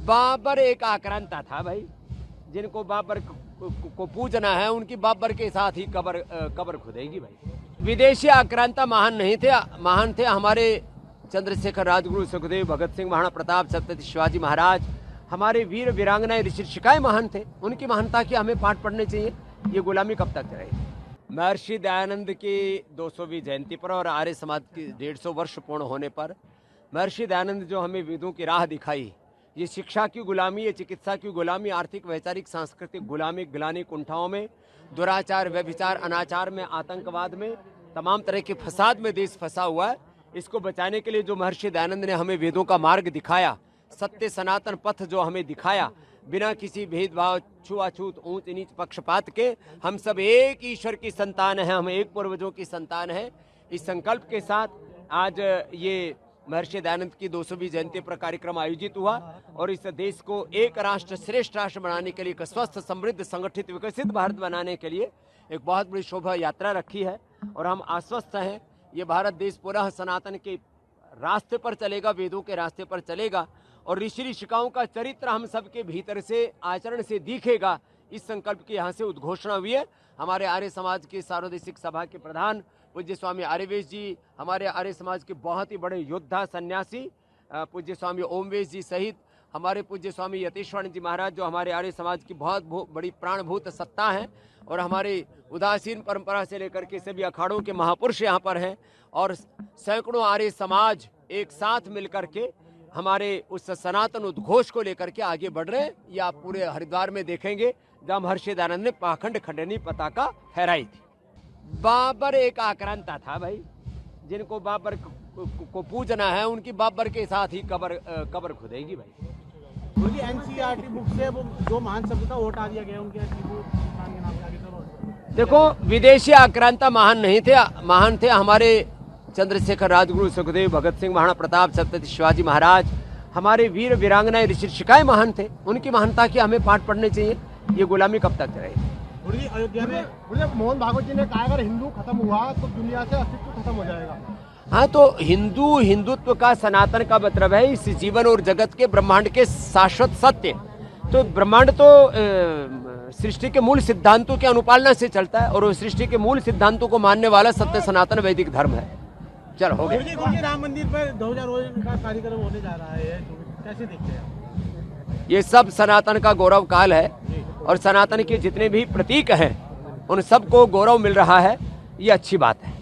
बाबर एक आक्रांता था भाई। जिनको बाबर को पूजना है उनकी बाबर के साथ ही कब्र खुदेगी भाई। विदेशी आक्रांता महान नहीं थे, महान थे हमारे चंद्रशेखर, राजगुरु, सुखदेव, भगत सिंह, महाराणा प्रताप, छत्रपति शिवाजी महाराज, हमारे वीर वीरांगनाएं, ऋषि ऋषिकाएं महान थे। उनकी महानता की हमें पाठ पढ़ने चाहिए। ये गुलामी कब तक चलेगी? महर्षि दयानंद की 200वीं जयंती पर और आर्य समाज की 150 वर्ष पूर्ण होने पर महर्षि दयानंद जो हमें वेदों की राह दिखाई, ये शिक्षा की गुलामी, ये चिकित्सा की गुलामी, आर्थिक, वैचारिक, सांस्कृतिक गुलामी, गिलानी, कुंठाओं में, दुराचार, व्यभिचार, अनाचार में, आतंकवाद में, तमाम तरह के फसाद में देश फंसा हुआ है। इसको बचाने के लिए जो महर्षि दयानंद ने हमें वेदों का मार्ग दिखाया, सत्य सनातन पथ जो हमें दिखाया, बिना किसी भेदभाव, छुआछूत, ऊंच नीच, पक्षपात के, हम सब एक ईश्वर की संतान हैं, हम एक पूर्वजों की संतान हैं। इस संकल्प के साथ आज ये महर्षि दयानंद की 200वीं जयंती पर कार्यक्रम आयोजित हुआ और इस देश को एक राष्ट्र श्रेष्ठ राष्ट्र बनाने के लिए, एक स्वस्थ, समृद्ध, संगठित, विकसित भारत बनाने के लिए एक बहुत बड़ी शोभा यात्रा रखी है। और हम आश्वस्त हैं ये भारत देश पुनः सनातन के रास्ते पर चलेगा, वेदों के रास्ते पर चलेगा और ऋषि ऋषिकाओं का चरित्र हम सबके भीतर से, आचरण से दिखेगा। इस संकल्प की यहाँ से उद्घोषणा हुई है। हमारे आर्य समाज की सार्वदेशिक सभा के प्रधान पूज्य स्वामी आर्यवेश जी, हमारे आर्य समाज के बहुत ही बड़े योद्धा सन्यासी पूज्य स्वामी ओमवेश जी सहित हमारे पूज्य स्वामी यतीश्वरानंद जी महाराज, जो हमारे आर्य समाज की बहुत बड़ी प्राणभूत सत्ता हैं और हमारे उदासीन परंपरा से लेकर के सभी अखाड़ों के महापुरुष यहाँ पर हैं और सैकड़ों आर्य समाज एक साथ मिलकर के हमारे उस सनातन उद्घोष को लेकर के आगे बढ़ रहे हैं। ये आप पूरे हरिद्वार में देखेंगे जहाँ महर्षि दयानंद ने पाखंड खंडनी पताका फहराई थी। बाबर एक आक्रांता था भाई। जिनको बाबर को पूजना है उनकी बाबर के साथ ही कब्र खुदेगी भाई। उनकी एनसीईआरटी बुक से वो जो महान शब्द था वो हटा दिया गया उनके नाम के आगे। देखो, विदेशी आक्रांता महान नहीं थे, महान थे हमारे चंद्रशेखर, राजगुरु, सुखदेव, भगत सिंह, महाराणा प्रताप, छत्रपति शिवाजी महाराज, हमारे वीर वीरांगनाएं, ऋषि ऋषिकाएं महान थे। उनकी महानता की हमें पाठ पढ़ने चाहिए। ये गुलामी कब तक चलेगी? अयोध्या में मोहन भागवत जी ने कहा अगर हिंदू खत्म हुआ तो दुनिया से अस्तित्व खत्म हो जाएगा। हाँ, तो हिंदुत्व का, सनातन का मतलब है इस जीवन और जगत के, ब्रह्मांड के शाश्वत सत्य। तो ब्रह्मांड तो सृष्टि के मूल सिद्धांतों के अनुपालना से चलता है और वो सृष्टि के मूल सिद्धांतों को मानने वाला सत्य सनातन वैदिक धर्म है। चलो हो गया। राम मंदिर पर 2000 का कार्यक्रम होने जा रहा है, कैसे देखते हैं? ये सब सनातन का गौरव काल है और सनातन के जितने भी प्रतीक हैं उन सबको गौरव मिल रहा है। ये अच्छी बात है।